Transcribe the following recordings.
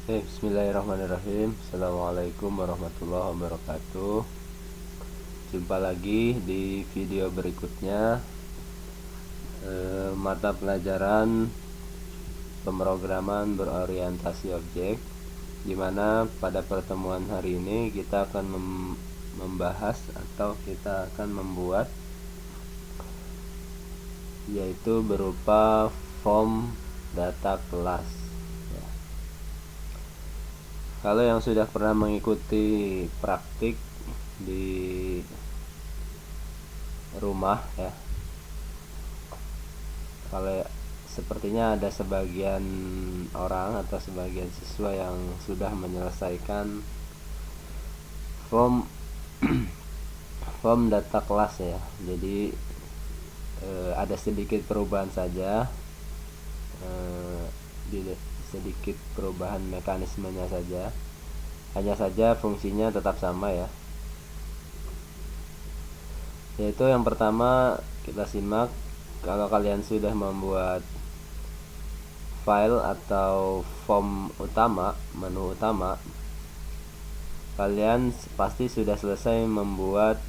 Bismillahirrahmanirrahim. Assalamualaikum warahmatullahi wabarakatuh. Jumpa lagi di video berikutnya, mata pelajaran pemrograman berorientasi objek, dimana pada pertemuan hari ini kita akan membahas atau kita akan membuat, yaitu berupa form data kelas. Kalau yang sudah pernah mengikuti praktik di rumah ya, kalau sepertinya ada sebagian orang atau sebagian siswa yang sudah menyelesaikan form form data kelas ya. Jadi ada sedikit perubahan saja, sedikit perubahan mekanismenya saja, hanya saja fungsinya tetap sama ya. Yaitu yang pertama, kita simak. Kalau kalian sudah membuat file atau form utama, menu utama, kalian pasti sudah selesai membuat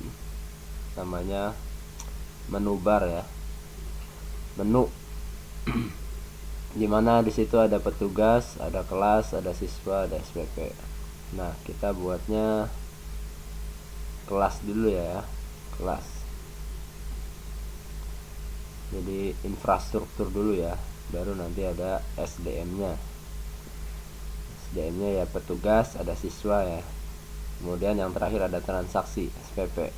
namanya menu bar ya, menu dimana di situ ada petugas, ada kelas, ada siswa, ada SPP. Nah, kita buatnya kelas dulu ya, kelas. Jadi infrastruktur dulu ya, baru nanti ada SDM-nya. SDM-nya ya petugas, ada siswa ya. Kemudian yang terakhir ada transaksi, SPP.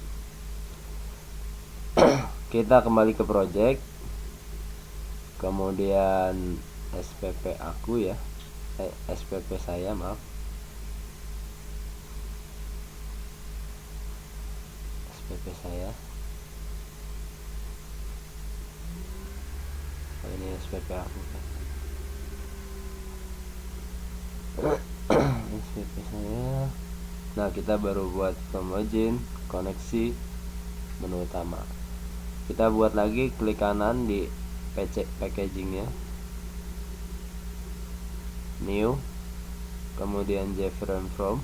Kita kembali ke project. Kemudian SPP aku ya, SPP saya, maaf, SPP saya. Ini SPP aku kan. SPP saya. Nah, kita baru buat login, koneksi, menu utama. Kita buat lagi, klik kanan di packagingnya, new, kemudian JFrame from,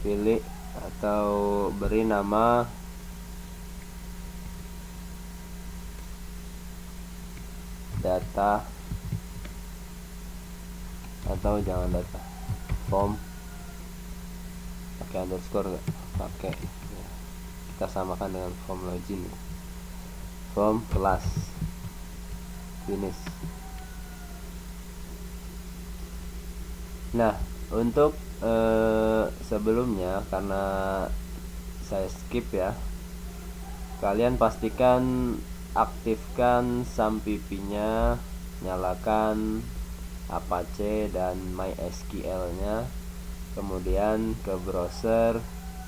pilih atau beri nama data, atau jangan data, form, pakai underscore nggak? Pakai ya. Kita samakan dengan form login, form kelas, finish. Nah, untuk sebelumnya, karena saya skip ya, kalian pastikan aktifkan SAMPP-nya, nyalakan Apache dan MySQL-nya, kemudian ke browser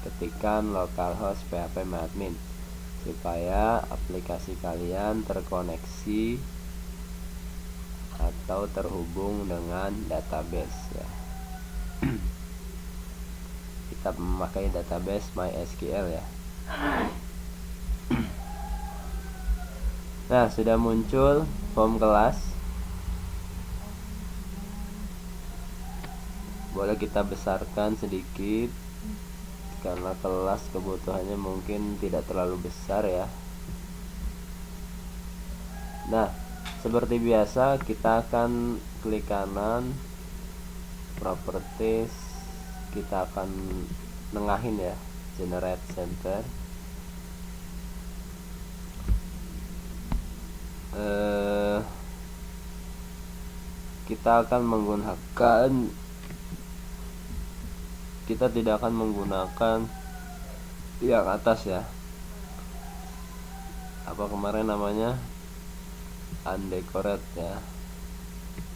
ketikkan localhost phpMyAdmin supaya aplikasi kalian terkoneksi atau terhubung dengan database ya. Kita memakai database MySQL ya. Nah, sudah muncul form kelas. Boleh kita besarkan sedikit karena kelas kebutuhannya mungkin tidak terlalu besar ya. Nah, seperti biasa kita akan klik kanan, properties, kita akan nengahin ya, generate center. Kita tidak akan menggunakan yang atas ya, apa kemarin namanya, undecorate ya,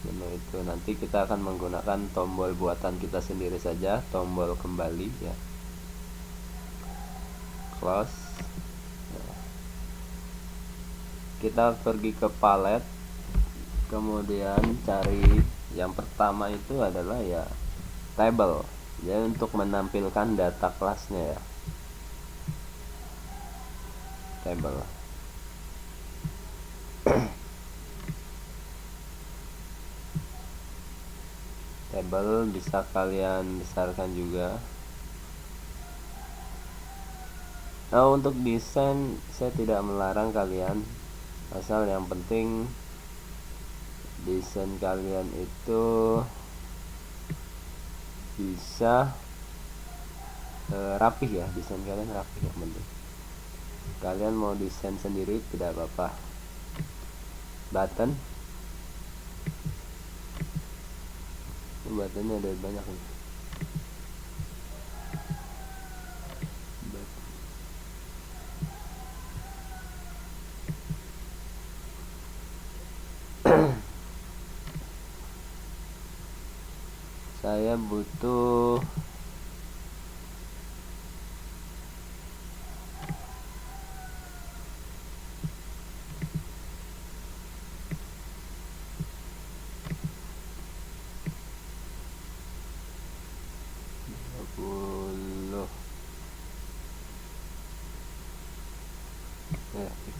menu itu. Nanti kita akan menggunakan tombol buatan kita sendiri saja, tombol kembali ya, close. Kita pergi ke palette, kemudian cari yang pertama itu adalah ya table ya, untuk menampilkan data kelasnya ya, table. Table bisa kalian besarkan juga. Nah, untuk desain saya tidak melarang kalian, asal yang penting desain kalian itu bisa rapih ya, desain kalian rapih yang penting. Kalian mau desain sendiri tidak apa-apa. Buttonnya ada banyak nih. Saya butuh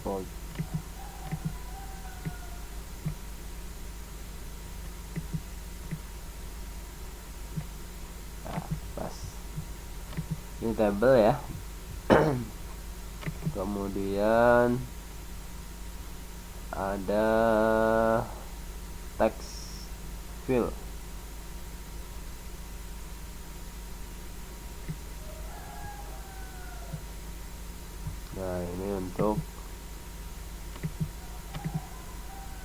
default. Nah, pas. Ini table ya. Kemudian ada text field. Nah, ini untuk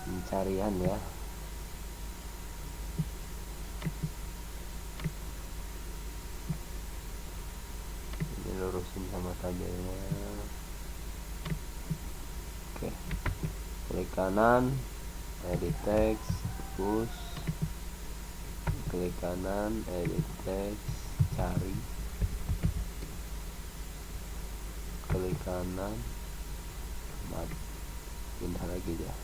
pencarian ya. Ini lurusin sama tabelnya. Oke. Klik kanan, edit text, push. Klik kanan, edit text, cari. Klik kanan, pindah lagi ya.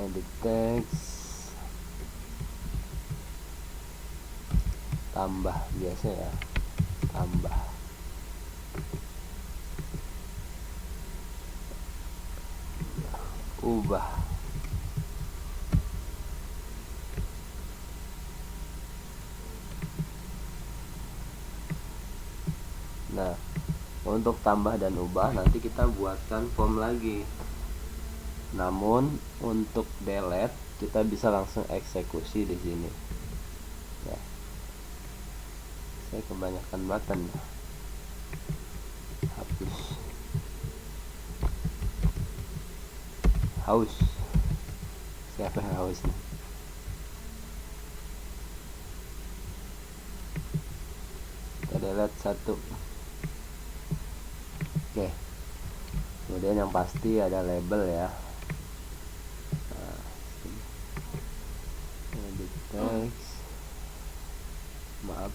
Edit text, tambah biasa ya, tambah. Ubah. Nah, untuk tambah dan ubah nanti kita buatkan form lagi. Namun untuk delete kita bisa langsung eksekusi di sini. Ya. Saya kebanyakan button. Hapus. Haus. Siapa yang haus nih? Kita delete satu. Oke. Kemudian yang pasti ada label ya. Edit text. Maaf.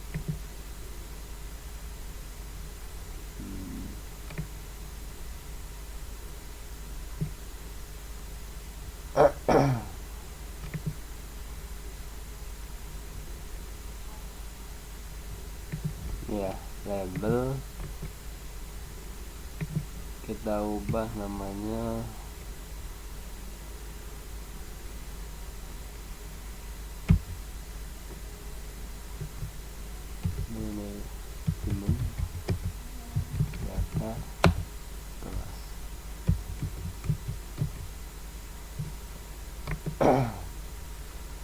Ya, label kita ubah namanya manajemen data kelas.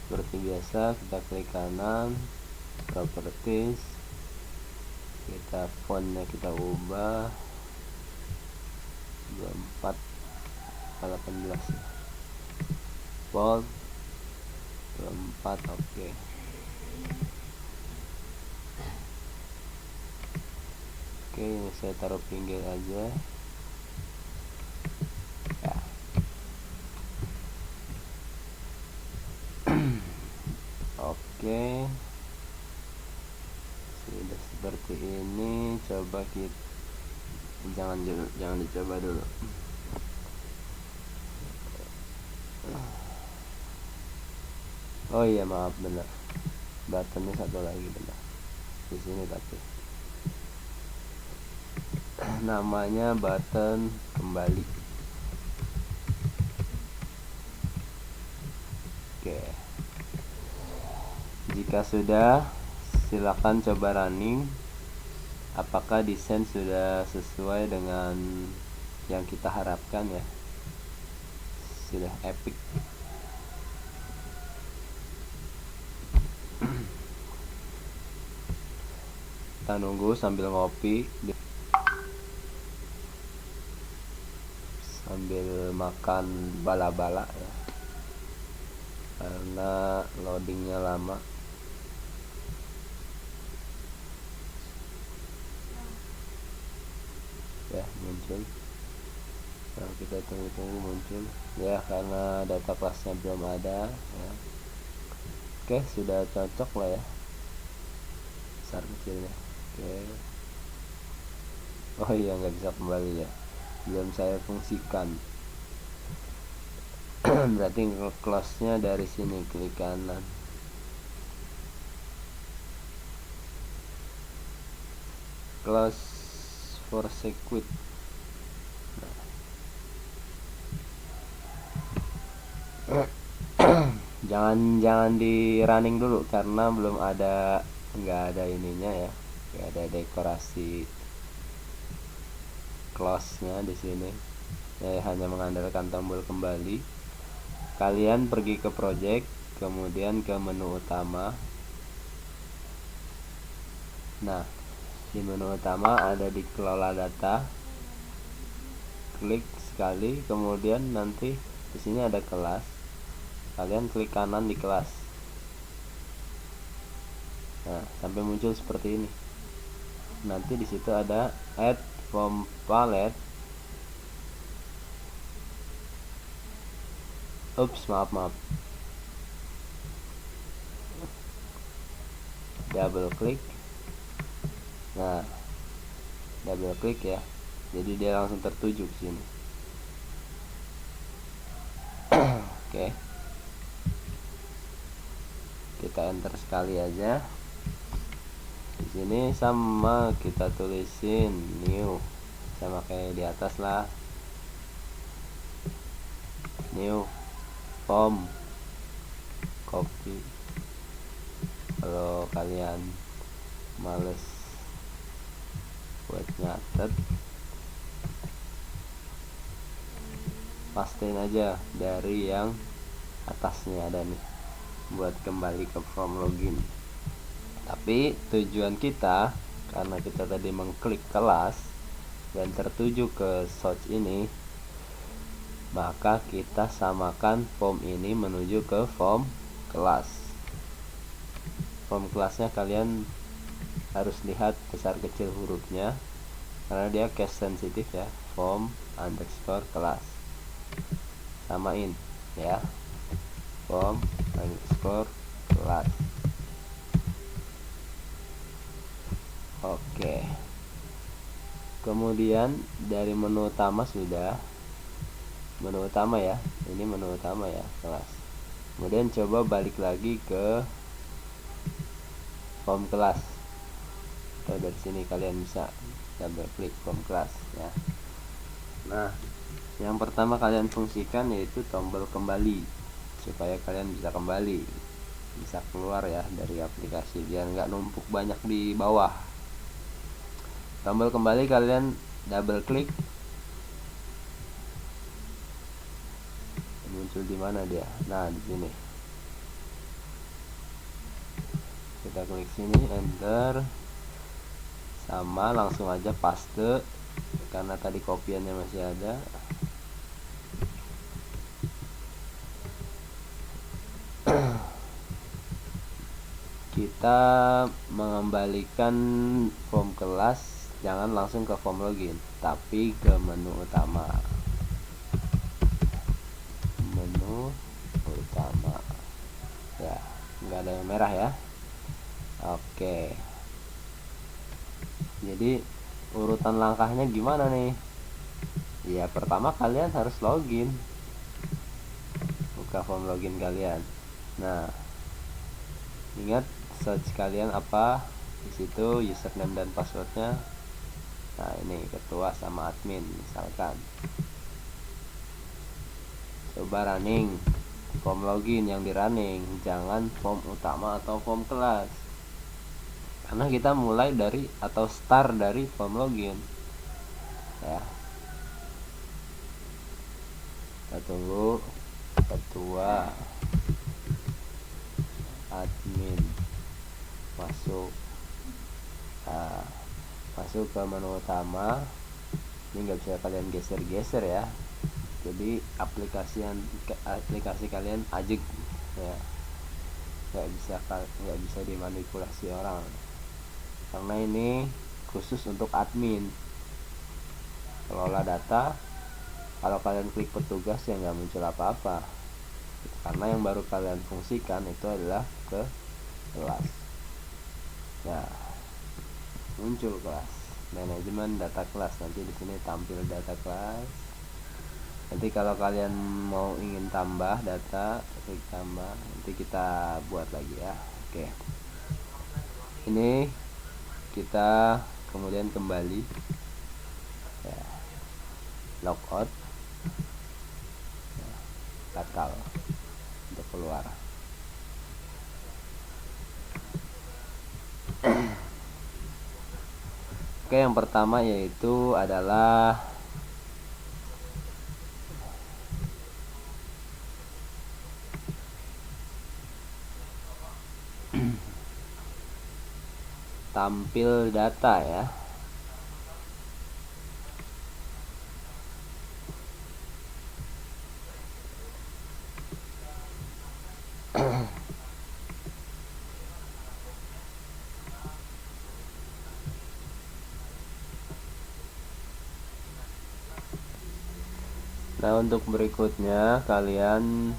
Seperti biasa kita klik kanan, properties, kita fontnya kita ubah 24 ke 18 ya. Bold 24. Oke. Oke, ini saya taruh pinggir aja ya. Oke, sudah seperti ini. Coba kita jangan dicoba dulu. Oh iya, maaf, benar, buttonnya satu lagi, benar di sini tapi namanya button kembali. Oke, jika sudah, silakan coba running apakah desain sudah sesuai dengan yang kita harapkan ya. Sudah epic. Kita nunggu sambil ngopi, sambil makan bala-bala ya, karena loadingnya lama. Ya, muncul. Nah, kita tunggu-tunggu muncul ya, karena data kelasnya belum ada ya. Oke, sudah cocok lah ya besar kecilnya. Oke. Oh iya, nggak bisa kembali ya, belum saya fungsikan. Berarti close nya dari sini, klik kanan. Close for circuit. Jangan di running dulu karena belum ada, nggak ada ininya ya, nggak ada dekorasi close nya di sini. Saya hanya mengandalkan tombol kembali. Kalian pergi ke project, kemudian ke menu utama. Nah, di menu utama ada di kelola data, klik sekali, kemudian nanti di sini ada kelas, kalian klik kanan di kelas. Nah, sampai muncul seperti ini. Nanti di situ ada add from palette. Ups, maaf. Double klik. Nah, double klik ya. Jadi dia langsung tertuju ke sini. Oke. Kita enter sekali aja. Di sini sama kita tulisin new, sama kayak di atas lah. New form, copy. Kalau kalian males buat nyatet, pastiin aja dari yang atasnya ada nih, buat kembali ke form login. Tapi tujuan kita, karena kita tadi mengklik kelas dan tertuju ke search ini, maka kita samakan form ini menuju ke form kelas. Form kelasnya kalian harus lihat besar kecil hurufnya karena dia case sensitif ya. Form underscore kelas, samain ya, form underscore kelas. Oke, kemudian dari menu utama sudah, menu utama ya, ini menu utama ya, kelas. Kemudian coba balik lagi ke form kelas, atau dari sini kalian bisa double klik form kelas ya. Nah, yang pertama kalian fungsikan yaitu tombol kembali, supaya kalian bisa kembali, bisa keluar ya dari aplikasi, biar nggak numpuk banyak di bawah. Tombol kembali kalian double klik, muncul di mana dia? Nah, di sini. Kita klik sini, enter, sama langsung aja paste karena tadi kopiannya masih ada. Kita mengembalikan form kelas, jangan langsung ke form login, tapi ke menu utama. Menu utama ya, nggak ada yang merah ya. Oke, jadi urutan langkahnya gimana nih ya? Pertama kalian harus login, buka form login kalian. Nah, ingat search kalian apa di situ, username dan passwordnya. Nah ini ketua sama admin misalkan. Coba running form login yang di running, jangan form utama atau form kelas, karena kita mulai dari atau start dari form login ya. Kita tunggu ketua admin masuk. Nah, masuk ke menu utama. Ini nggak bisa kalian geser-geser ya, jadi aplikasi kalian ajek ya, nggak bisa dimanipulasi orang, karena ini khusus untuk admin kelola data. Kalau kalian klik petugas ya nggak muncul apa-apa, karena yang baru kalian fungsikan itu adalah ke kelas. Nah, muncul kelas manajemen data kelas. Nanti di sini tampil data kelas. Nanti kalau kalian mau ingin tambah data, klik tambah. Nanti kita buat lagi ya. Oke. Ini kita kemudian kembali ya, logout ya, batal untuk keluar. Oke, yang pertama yaitu adalah tampil data ya. Nah, untuk berikutnya kalian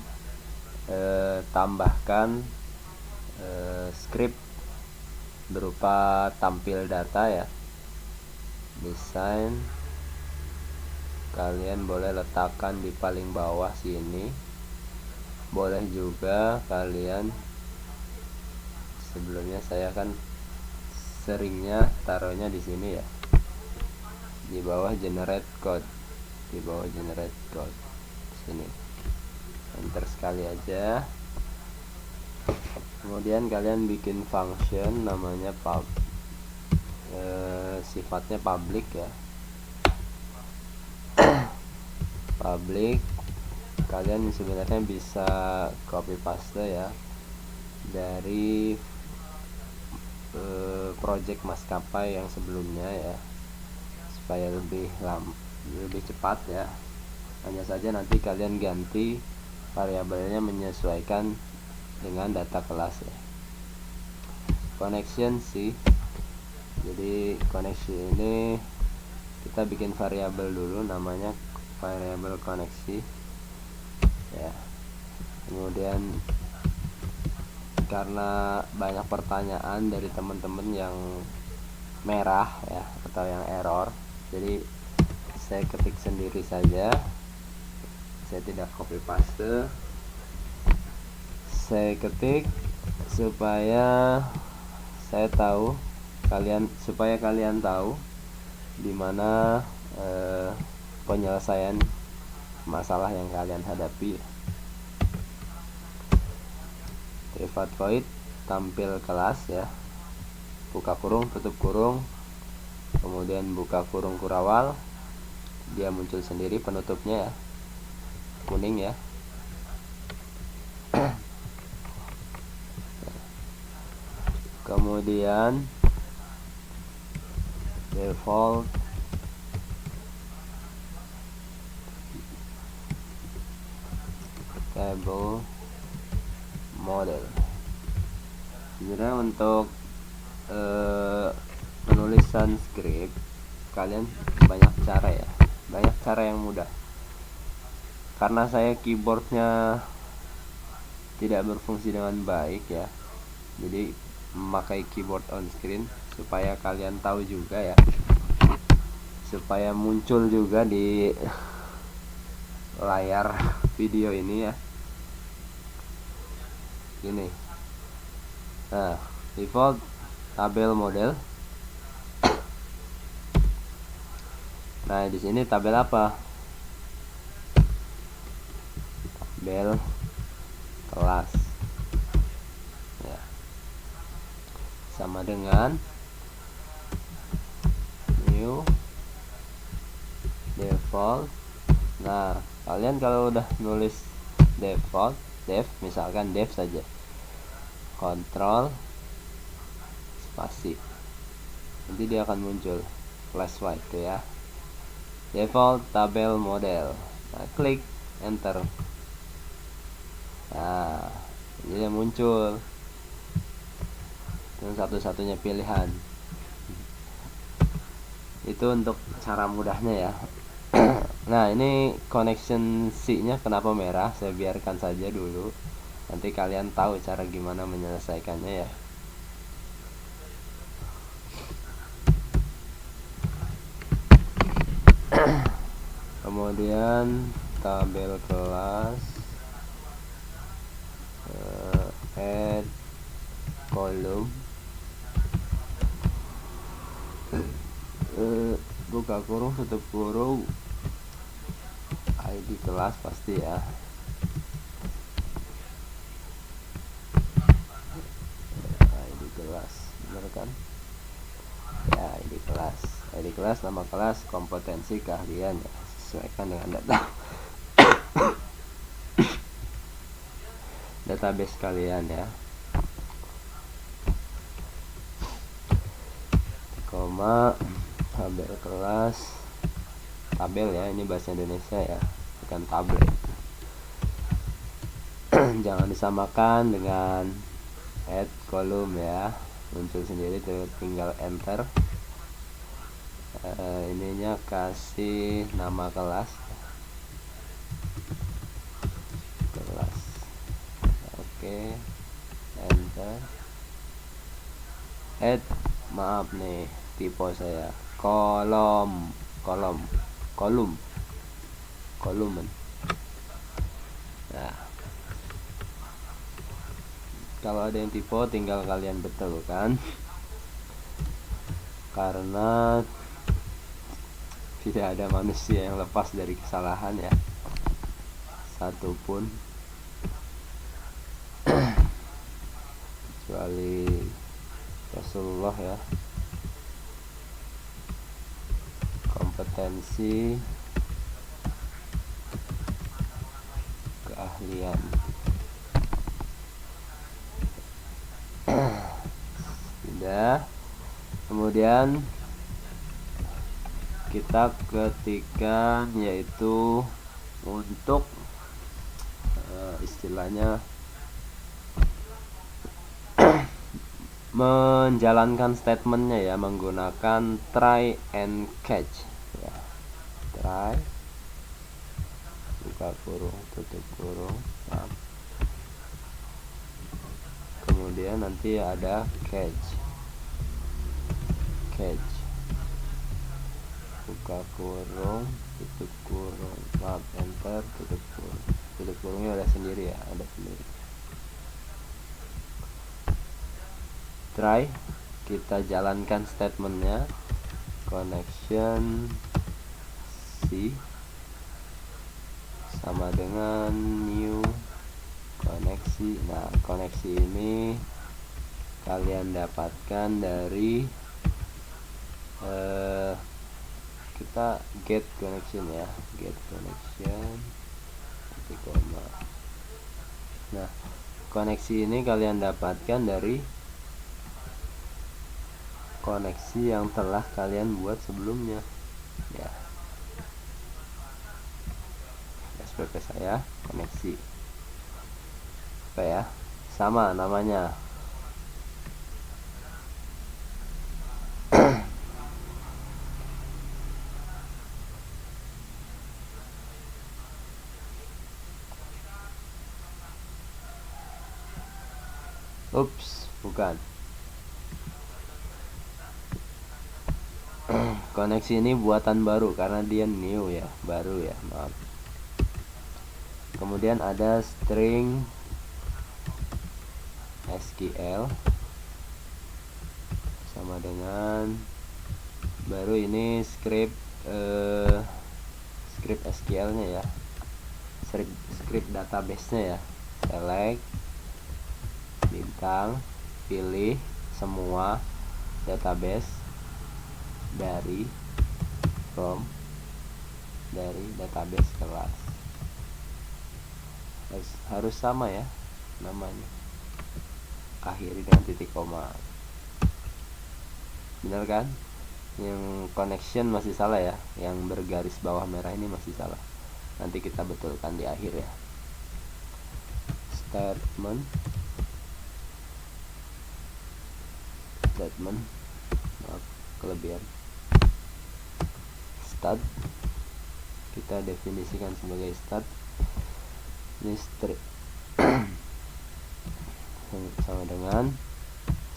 tambahkan script berupa tampil data ya. Desain kalian boleh letakkan di paling bawah sini. Boleh juga kalian, sebelumnya saya kan seringnya taruhnya di sini ya, di bawah generate code, di bawah generate code sini. Enter sekali aja. Kemudian kalian bikin function namanya sifatnya public ya. Public, kalian sebenarnya bisa copy paste ya dari project maskapai yang sebelumnya ya, supaya lebih cepat ya. Hanya saja nanti kalian ganti variabelnya menyesuaikan dengan data kelas ya. Connection sih, jadi connection ini kita bikin variabel dulu namanya variabel koneksi ya. Kemudian karena banyak pertanyaan dari teman-teman yang merah ya atau yang error, jadi saya ketik sendiri saja, saya tidak copy paste. Saya ketik supaya kalian tahu di mana penyelesaian masalah yang kalian hadapi. Private void tampil kelas ya, buka kurung tutup kurung, kemudian buka kurung kurawal, dia muncul sendiri penutupnya ya, kuning ya. Kemudian default table model. Sebenarnya untuk penulisan script kalian banyak cara yang mudah. Karena saya keyboardnya tidak berfungsi dengan baik ya, jadi memakai keyboard on screen supaya kalian tahu juga ya, supaya muncul juga di layar video ini ya. Gini. Nah, default tabel model. Nah, di sini tabel apa? Tabel kelas. Ya. Sama dengan new default. Nah, kalian kalau udah nulis default, misalkan dev saja, kontrol spasi, nanti dia akan muncul flash white tuh ya, default tabel model. Nah, klik enter. Nah, ini dia muncul. Itu satu-satunya pilihan. Itu untuk cara mudahnya ya. Nah, ini connection C-nya kenapa merah? Saya biarkan saja dulu. Nanti kalian tahu cara gimana menyelesaikannya ya. Kemudian tabel kelas, add column, buka kurung tutup kurung, ID kelas pasti ya. ID kelas, bener kan? Ya, ID kelas, nama kelas, kompetensi, keahlian ya, sesuaikan dengan data database kalian ya. Koma, tabel kelas, tabel ya, ini bahasa Indonesia ya, bukan tablet. Jangan disamakan dengan add column ya, muncul sendiri tuh, tinggal enter. Ininya kasih nama kelas, oke, enter. Add, maaf nih tipe saya, kolom. Nah, kalau ada yang tipe tinggal kalian betulkan, karena tidak ada manusia yang lepas dari kesalahan ya, satupun, kecuali Rasulullah ya. Kompetensi, keahlian. Sudah. Kemudian kita ketikkan, yaitu untuk istilahnya menjalankan statementnya ya, menggunakan try and catch ya. Try, buka kurung tutup kurung, nah. Kemudian nanti ada catch, buka kurung tutup kurung, maaf, enter, tutup kurungnya ada sendiri ya, ada sendiri. Try, kita jalankan statementnya, connection C sama dengan new koneksi. Nah, koneksi ini kalian dapatkan dari kita get connection ya, get connection, koma. Nah, koneksi ini kalian dapatkan dari koneksi yang telah kalian buat sebelumnya ya. SPP saya koneksi apa ya, sama namanya. Ups, bukan. Koneksi ini buatan baru karena dia new ya, baru ya, maaf. Kemudian ada string SQL sama dengan baru ini script script SQL nya ya, script database nya ya. Select bintang, pilih semua database dari database kelas. Harus sama ya namanya, akhiri dengan titik koma. Benar kan? Yang connection masih salah ya, yang bergaris bawah merah ini masih salah, nanti kita betulkan di akhir ya. Statement maaf, kelebihan. Start kita definisikan sebagai start, ini string sama dengan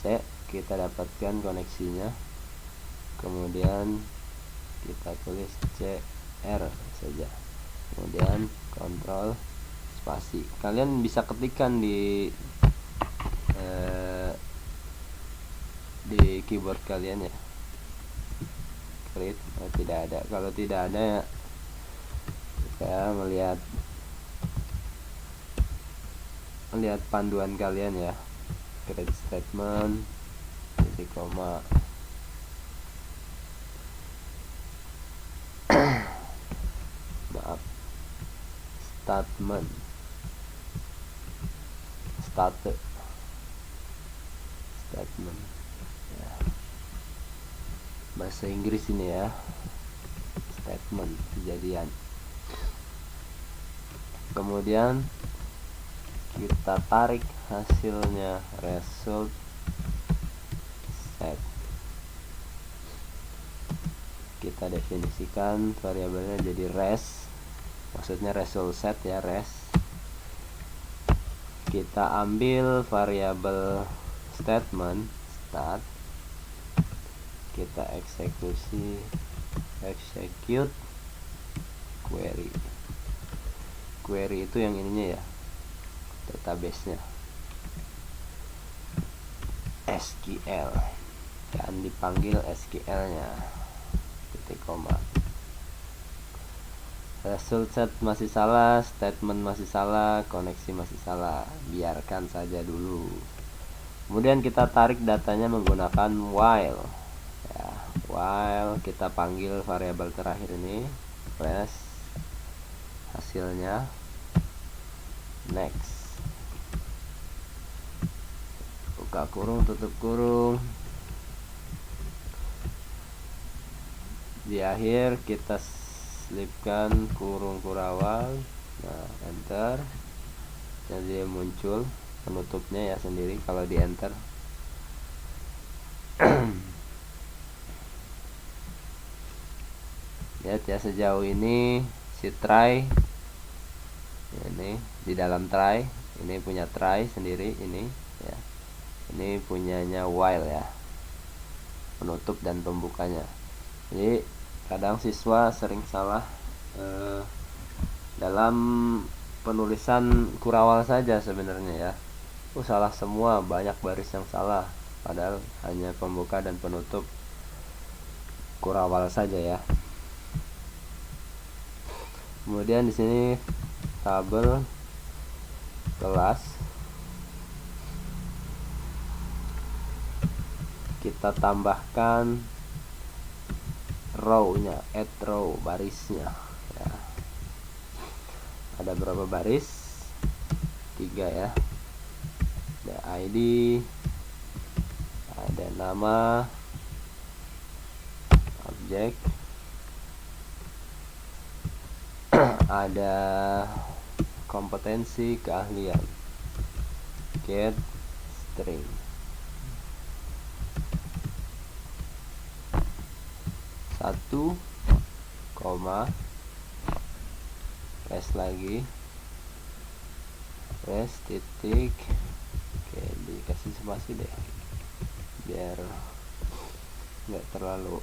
C, kita dapatkan koneksinya, kemudian kita tulis CR saja, kemudian kontrol spasi. Kalian bisa ketikkan di keyboard kalian ya, create. Tidak ada, kalau tidak ada ya saya melihat panduan kalian ya. Create statement titik koma. Maaf, statement ya. Bahasa Inggris ini ya, statement kejadian. Kemudian kita tarik hasilnya, result set. Kita definisikan variabelnya jadi res, maksudnya result set ya, res. Kita ambil variabel statement start, kita execute query itu yang ininya ya, database nya SQL, dan dipanggil SQL nya titik koma. Result set masih salah, statement masih salah, koneksi masih salah, biarkan saja dulu. Kemudian kita tarik datanya menggunakan while ya. While kita panggil variabel terakhir ini, press hasilnya, next, buka kurung, tutup kurung. Di akhir kita selipkan kurung kurawal, nah enter, jadi muncul penutupnya ya sendiri kalau di enter. Lihat ya, sejauh ini si try ini di dalam try, ini punya try sendiri ini ya, ini punyanya while ya, penutup dan pembukanya. Jadi kadang siswa sering salah dalam penulisan kurawal saja sebenarnya ya. Salah semua, banyak baris yang salah, padahal hanya pembuka dan penutup kurawal saja ya. Kemudian di sini tabel kelas, kita tambahkan row-nya, add row, barisnya ya. Ada berapa baris? 3 ya. Ada ID, ada nama, objek, ada kompetensi, keahlian, get string. Satu koma, press lagi, press titik. Oke, dikasih spasi deh biar nggak terlalu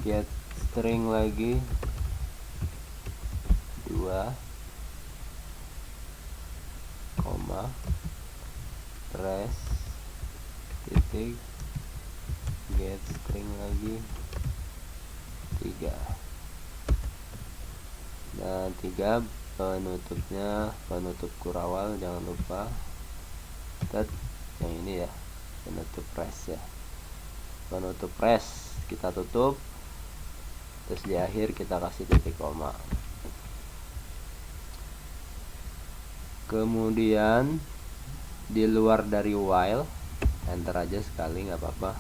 get string lagi 2 koma, press titik, get string lagi 3. Dan 3 penutupnya penutup kurawal, jangan lupa. Yang ini ya, penutup res ya, penutup res kita tutup, terus di akhir kita kasih titik koma. Kemudian di luar dari while, enter aja sekali nggak apa-apa.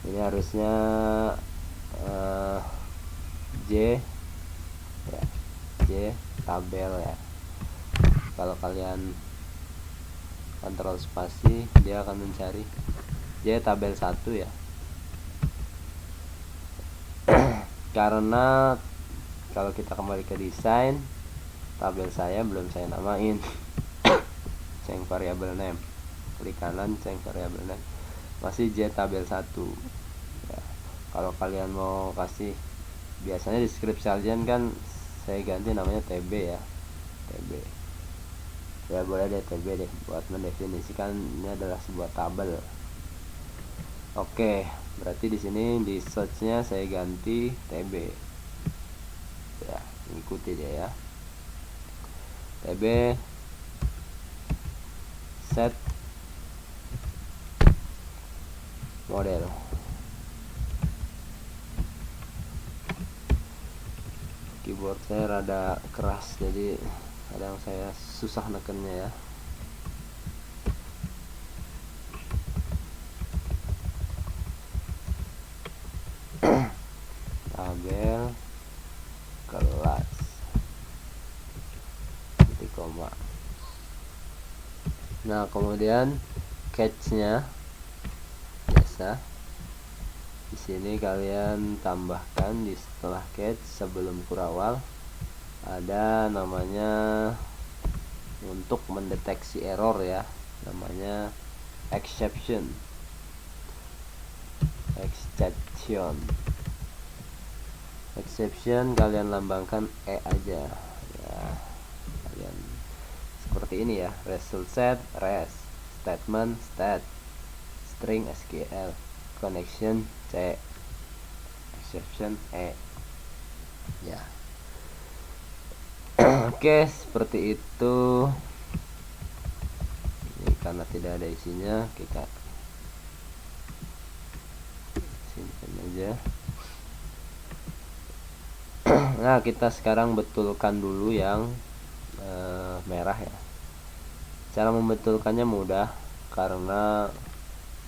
Ini harusnya J ya, J tabel ya. Kalau kalian kontrol spasi, dia akan mencari J tabel 1 ya. Karena kalau kita kembali ke desain, tabel saya belum saya namain. Change variable name, klik kanan change variable name, masih J tabel 1 ya. Kalau kalian mau kasih, biasanya di script Saljan kan saya ganti namanya TB ya, TB ya, boleh deh TB deh buat mendefinisikan ini adalah sebuah tabel. Oke, berarti di sini di searchnya saya ganti TB ya, ikuti dia ya, TB set model. Keyboard saya rada keras, jadi kadang saya susah nekennya ya. Tabel kelas titik koma. Nah, kemudian catch-nya biasa. Di sini kalian tambahkan di setelah catch sebelum kurawal ada namanya untuk mendeteksi error ya, namanya exception. Exception kalian lambangkan E aja ya, kalian seperti ini ya, result set res, statement stat, string SQL, connection C, exception E ya. Oke, seperti itu. Ini karena tidak ada isinya, kita simpan aja. Nah, kita sekarang betulkan dulu yang merah ya. Cara membetulkannya mudah karena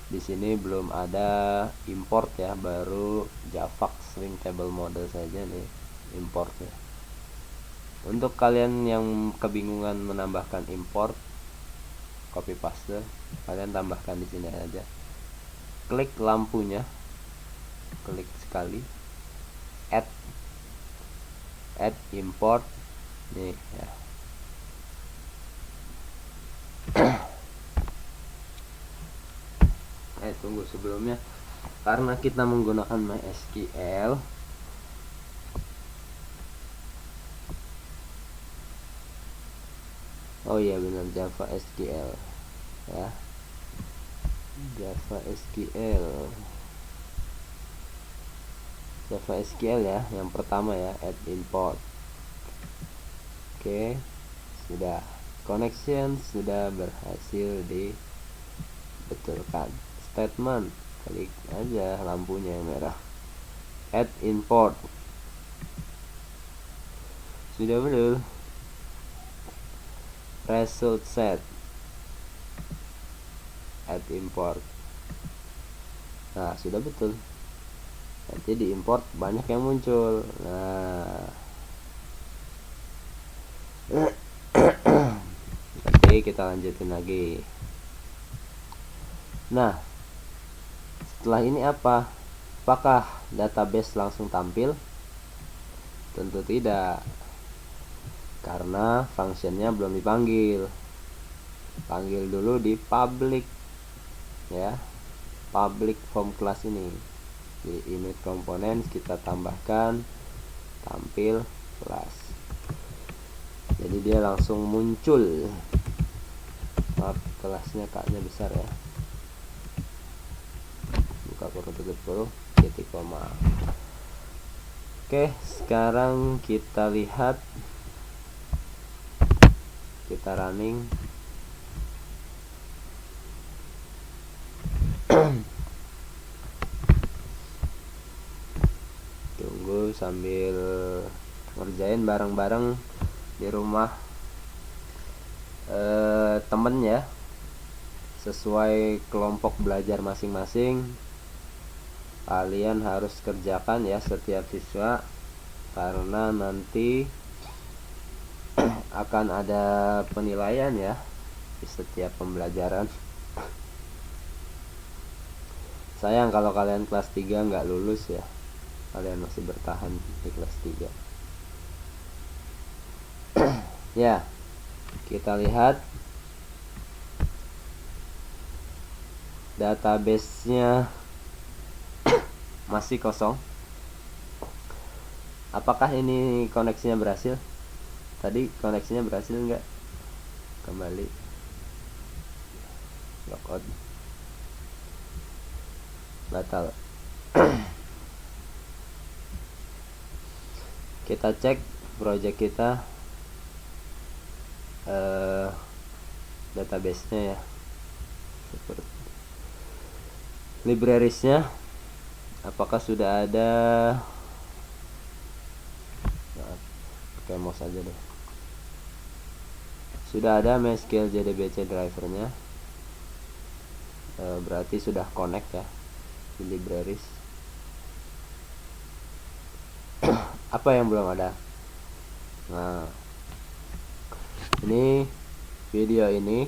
di sini belum ada import ya, baru Javax Swing Table Model saja nih importnya. Untuk kalian yang kebingungan menambahkan import, copy paste, kalian tambahkan di sini aja. Klik lampunya, klik sekali, add import nih ya. Tunggu sebelumnya, karena kita menggunakan MySQL, oh iya benar, Java SQL ya, Java SQL ya, yang pertama ya, add import. Oke, sudah, connection sudah berhasil dibetulkan. Statement, klik aja lampunya yang merah, add import, sudah betul. Result set, add import, nah sudah betul. Nanti di import banyak yang muncul. Nah oke, kita lanjutin lagi. Nah, setelah ini apa? Apakah database langsung tampil? Tentu tidak, karena functionnya belum dipanggil. Panggil dulu di public ya, public form class ini. Di init components kita tambahkan tampil kelas, jadi dia langsung muncul. Maaf, kelasnya kaknya besar ya. kurung tutup titik koma. Oke, sekarang kita lihat, kita running. Tunggu sambil ngerjain bareng-bareng di rumah temen ya, sesuai kelompok belajar masing-masing. Kalian harus kerjakan ya setiap siswa, karena nanti akan ada penilaian ya di setiap pembelajaran. Sayang kalau kalian kelas 3 nggak lulus ya, kalian masih bertahan di kelas 3. Ya, kita lihat database-nya masih kosong. Apakah ini koneksinya berhasil? Tadi koneksinya berhasil nggak? Kembali logout, batal. Kita cek project kita, database-nya ya, seperti libraries-nya apakah sudah ada. Nah, pakai mouse aja deh. Sudah ada MySQL JDBC drivernya, berarti sudah connect ya di libraries. Apa yang belum ada? Nah, ini video ini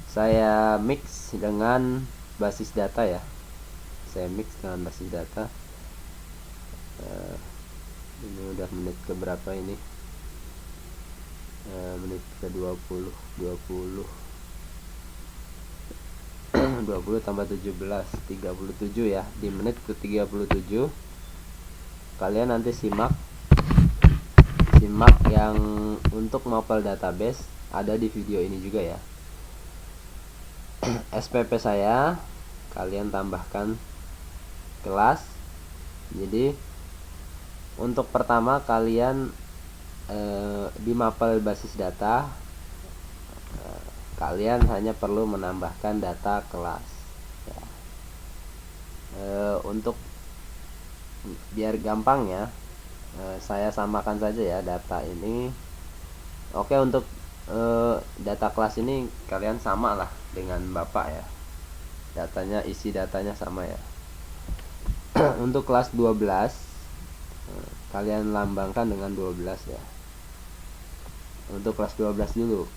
saya mix dengan basis data ya. Saya mix dengan basis data. Ini udah menit ke berapa ini? Menit ke 20 tambah 17 37 ya. Di menit ke 37 kalian nanti simak yang untuk mapel database ada di video ini juga ya. SPP saya kalian tambahkan kelas. Jadi untuk pertama kalian di mapel basis data, kalian hanya perlu menambahkan data kelas ya. Untuk biar gampang ya, saya samakan saja ya data ini. Oke, untuk data kelas ini kalian sama lah dengan bapak ya, datanya, isi datanya sama ya. Untuk kelas 12 kalian lambangkan dengan 12 ya. Untuk kelas 12 dulu,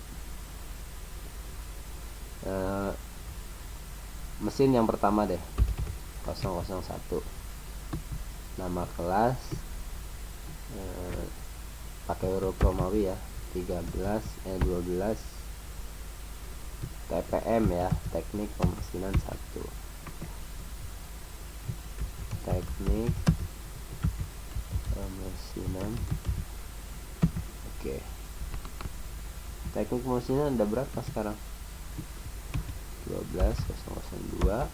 mesin yang pertama deh, 001, nama kelas pakai huruf Romawi ya, 12 TPM ya, teknik pemesinan 1, teknik pemesinan. Oke, teknik pemesinan ada berapa sekarang? 12002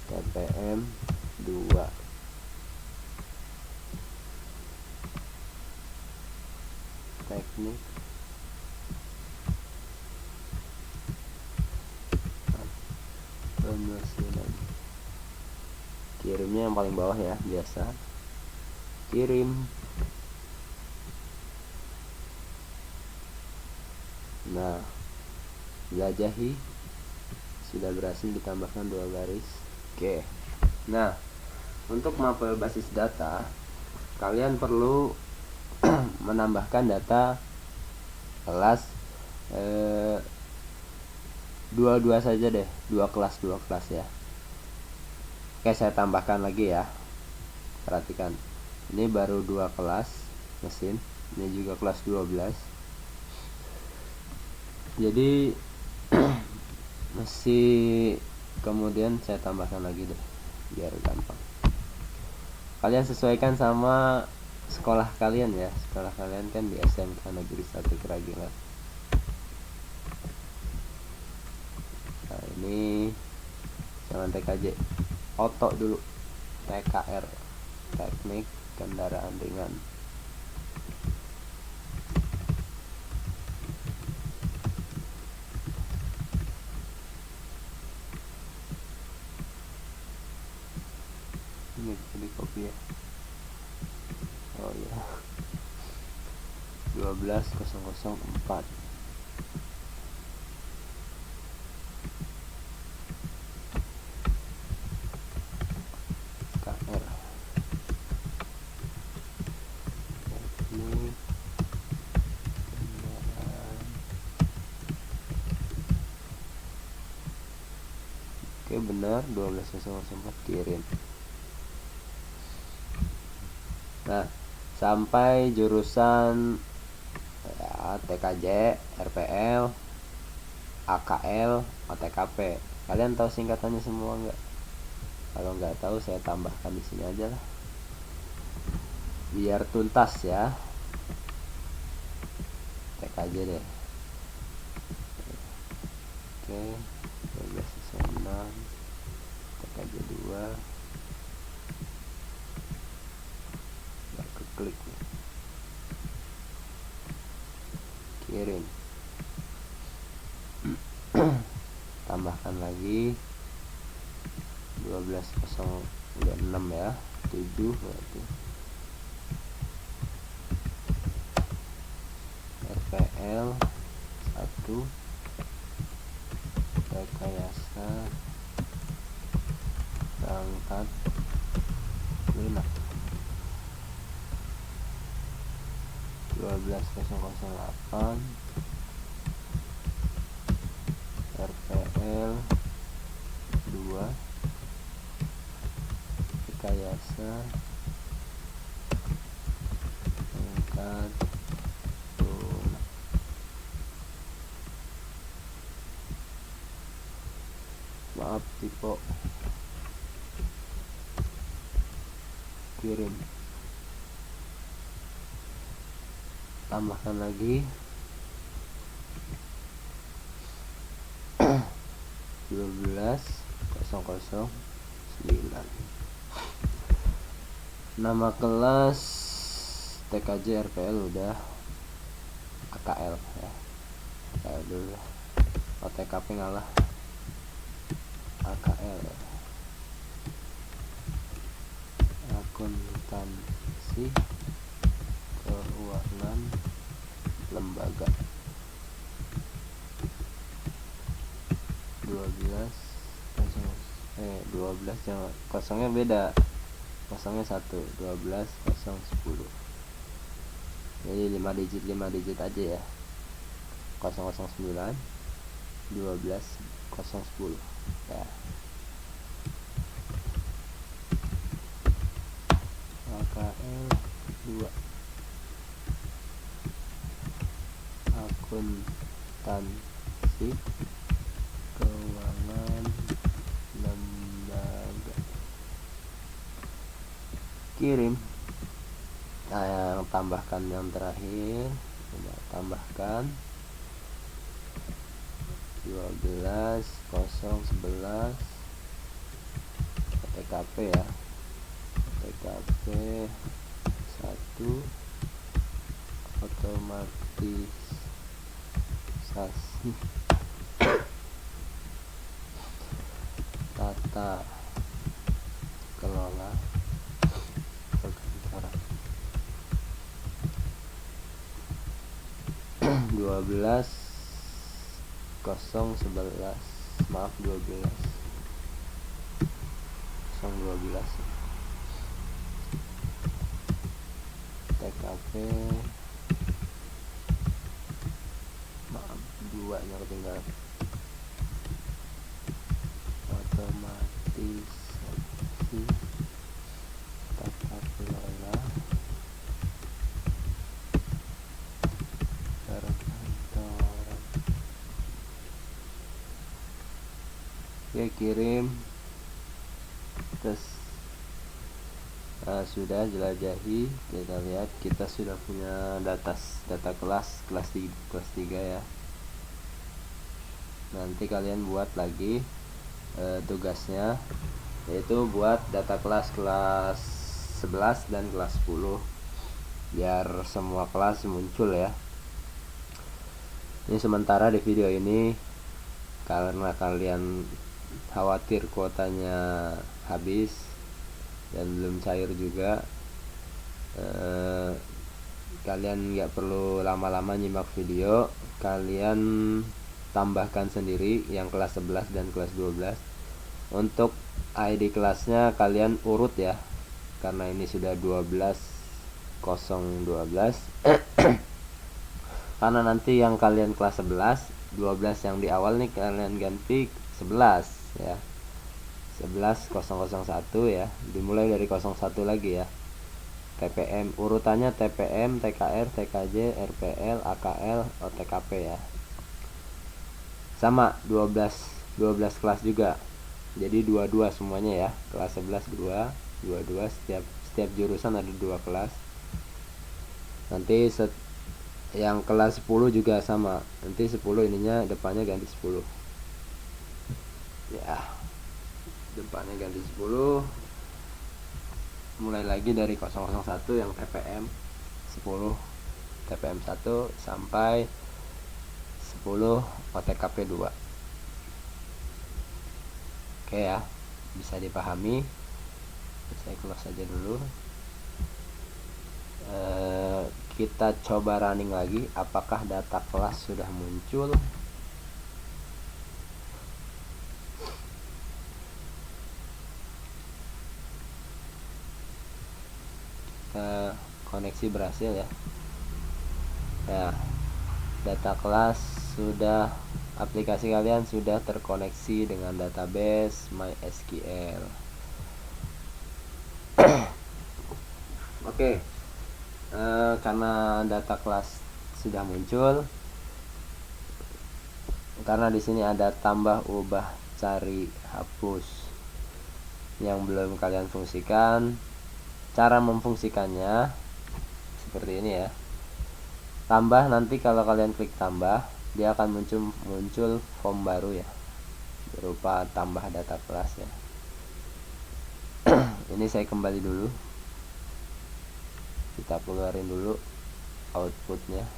TPM 2. Teknik pemesinan. Kirimnya yang paling bawah ya, biasa. Kirim. Nah, jelajahi, sudah berhasil ditambahkan 2 garis. Oke. Nah, untuk mapel basis data kalian perlu menambahkan data kelas 22 saja deh, 2 kelas ya. Oke, saya tambahkan lagi ya. Perhatikan, ini baru 2 kelas mesin, ini juga kelas 12. Jadi masih, kemudian saya tambahkan lagi deh biar gampang. Kalian sesuaikan sama sekolah kalian ya. Sekolah kalian kan di SMK Negeri 1 Keragilan. ini jangan TKJ, oto dulu, TKR, teknik kendaraan ringan. Ini bisa di copy ya. Oh ya, 12004. KR ini kendaraan. Oke benar, 12004 kirim. Nah, sampai jurusan ya, TKJ, RPL, AKL, OTKP. Kalian tahu singkatannya semua nggak? Kalau nggak tahu saya tambahkan di sini aja lah, biar tuntas ya. TKJ deh. Oke, 1206, TKJ 2. Klik kirim. Tambahkan lagi 1206 ya, 7 berarti. RPL 1, rekayasa berangkat lunak 12008, RPL 2, rekayasa berangkat lunak. Maaf tipe, kirim. Tambahkan lagi 12009. Nama kelas TKJ RPL udah, AKL ya, AKL dulu. OTKP ngalah, AKL, akuntansi keuangan lembaga. 12 jangan, kosongnya beda, kosongnya 1, 12010. Jadi 5 digit aja ya, 009 12010 ya. AKL 2, akuntansi keuangan lembaga. Kirim. Nah, yang tambahkan yang terakhir, coba tambahkan 12011 TKP ya, TKP 1, otomatisasi tata kelola perkantoran. 12.011, maaf 12.012 TKP, maaf 2 nya ketinggalan. Otomatisasi tata kelola perkantoran. Oke, kirim. Terus sudah jelajahi, kita lihat kita sudah punya data kelas 3 ya. Nanti kalian buat lagi tugasnya, yaitu buat data kelas 11 dan kelas 10 biar semua kelas muncul ya. Ini sementara di video ini karena kalian khawatir kuotanya habis dan belum cair juga, kalian nggak perlu lama-lama nyimak video, kalian tambahkan sendiri yang kelas 11 dan kelas 12. Untuk ID kelasnya kalian urut ya, karena ini sudah 12.012 karena nanti yang kalian kelas 11, 12 yang di awal nih kalian ganti 11 ya, 11.001 ya, dimulai dari 01 lagi ya. TPM urutannya TPM, TKR, TKJ, RPL, AKL, OTKP ya. Sama 12 kelas juga. Jadi 22 semuanya ya. Kelas 11 22 setiap jurusan ada 2 kelas. Nanti yang kelas 10 juga sama. Nanti 10 ininya depannya ganti 10. Ya. Depannya ganti 10. Mulai lagi dari 001 yang TPM 10, TPM 1 sampai 10 OTKP 2. Oke ya, bisa dipahami. Saya close aja dulu. Kita coba running lagi, apakah data kelas sudah muncul. Koneksi berhasil ya. Nah, data kelas sudah, aplikasi kalian sudah terkoneksi dengan database MySQL. Oke. Karena data kelas sudah muncul, karena di sini ada tambah, ubah, cari, hapus yang belum kalian fungsikan. Cara memfungsikannya seperti ini ya. Tambah, nanti kalau kalian klik tambah, dia akan muncul form baru ya, berupa tambah data kelas ya. Ini saya kembali dulu, kita keluarin dulu outputnya.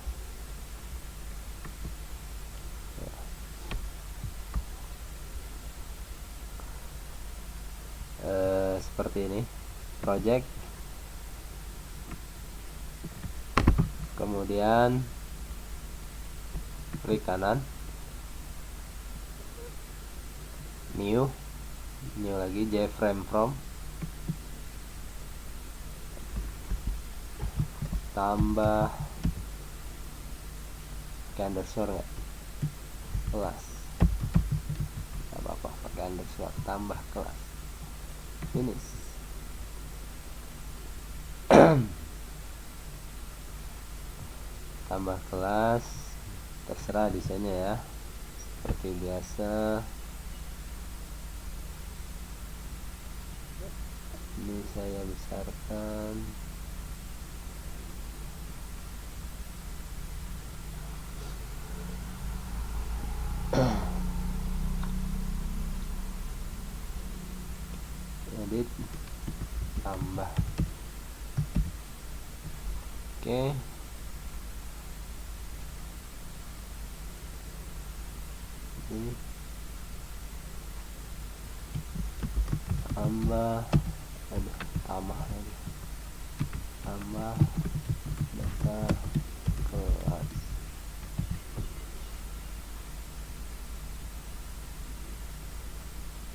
Seperti ini, project, kemudian klik kanan, new lagi, JFrame from, tambah pakai underscore nggak, kelas, apa pakai underscore, tambah kelas, finish. Tambah kelas, terserah desainnya ya, seperti biasa. Ini saya besarkan. Edit, tambah. Oke. Ini tambah, tambah lagi, tambah data kelas.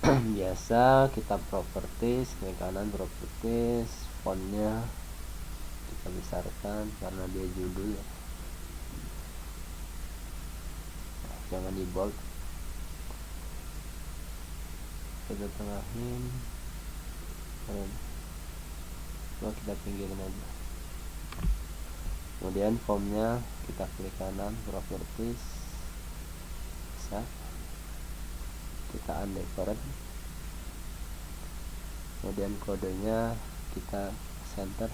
Biasa kita properties, klik kanan properties, fontnya kita besarkan karena dia judul ya, jangan di bold. Kita tengahin, kita pinggirin aja. Kemudian formnya kita klik kanan properties, bisa kita undecorated. Kemudian kodenya kita center,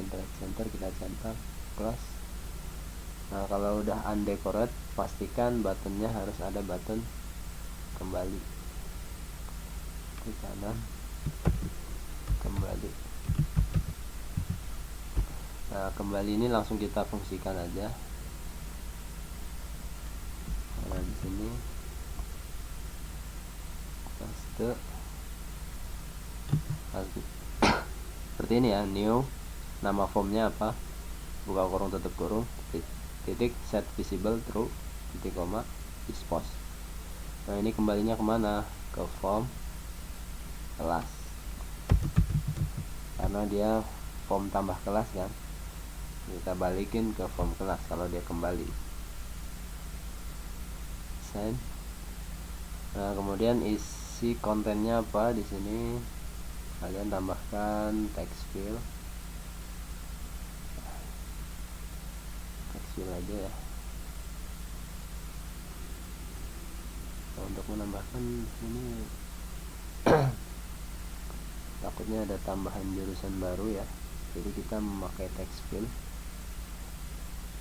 kita centang, close. Nah, kalau udah undecorated, pastikan buttonnya harus ada button kembali ke kanan, kembali. Nah, kembali ini langsung kita fungsikan aja. Nah, di sini paste seperti ini ya, new, nama formnya apa, buka kurung tutup kurung, titik, set visible true, titik koma, expose. Nah, ini kembalinya kemana? Ke form kelas, karena dia form tambah kelas kan, kita balikin ke form kelas kalau dia kembali. Send. Nah, kemudian isi kontennya apa di sini? Kalian tambahkan text field aja ya. Nah, untuk menambahkan ini takutnya ada tambahan jurusan baru ya, jadi kita memakai text field.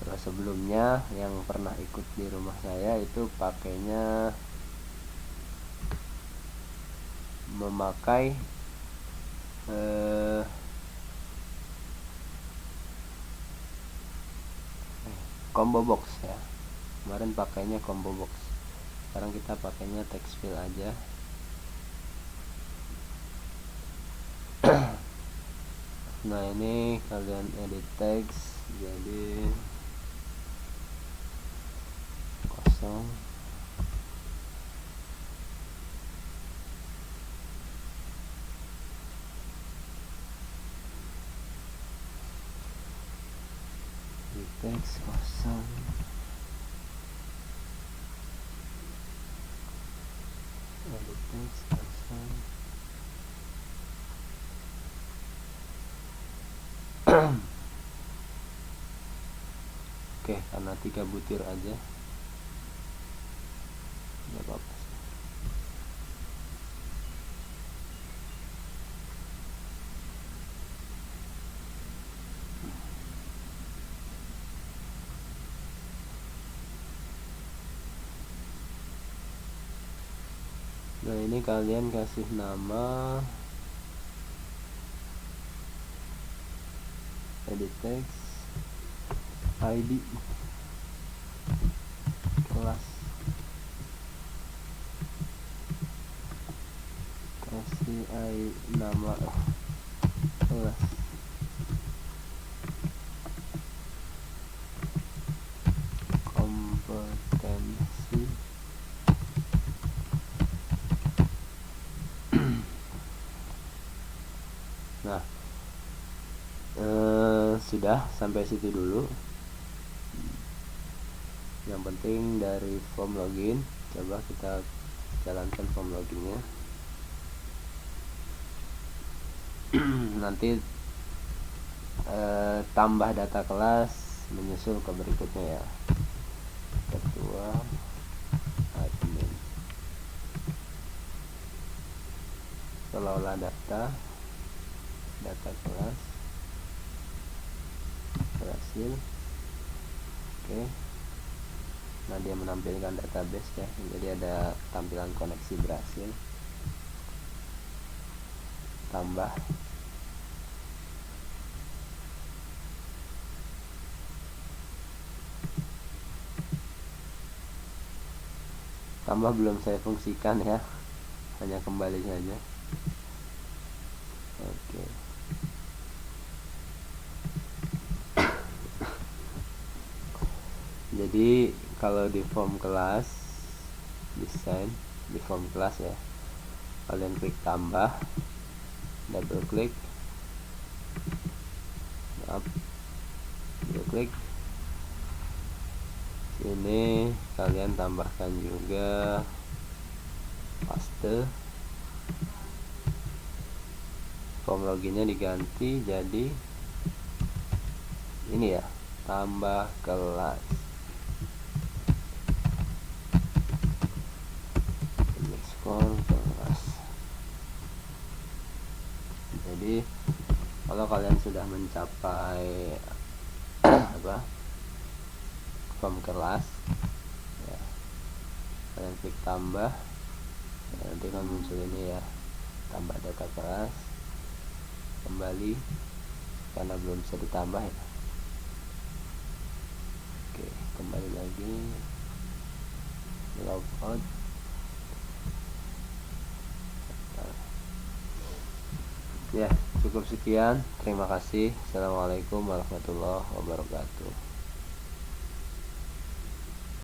Terus sebelumnya yang pernah ikut di rumah saya itu pakainya memakai combo box ya. Kemarin pakainya combo box, sekarang kita pakainya text field aja. Nah, ini kalian edit text jadi kosong. Teks kosong. Edit teks kosong. Oke, karena 3 butir aja nggak apa-apa. Nah, ini kalian kasih nama edit text, ID kelas, kasih nama kelas, kompetensi. Nah, sudah sampai situ dulu. Yang penting dari form login, coba kita jalankan form loginnya. Nanti tambah data kelas menyusul ke berikutnya ya, ketua, admin, kelola data kelas berhasil. Oke. Nah, dia menampilkan database ya, jadi ada tampilan koneksi berhasil. Tambah belum saya fungsikan ya, hanya kembali saja. Oke. Jadi kalau di form kelas, desain di form kelas ya, kalian klik tambah, double klik, double klik. Ini kalian tambahkan juga paste. Form loginnya diganti jadi ini ya, tambah kelas. Kelas. Jadi kalau kalian sudah mencapai apa, form kelas ya, kalian klik tambah, nanti kan muncul ini ya, tambah data kelas kembali karena belum bisa ditambah ya. Oke, kembali lagi, logout. Ya, cukup sekian. Terima kasih. Assalamualaikum warahmatullahi wabarakatuh.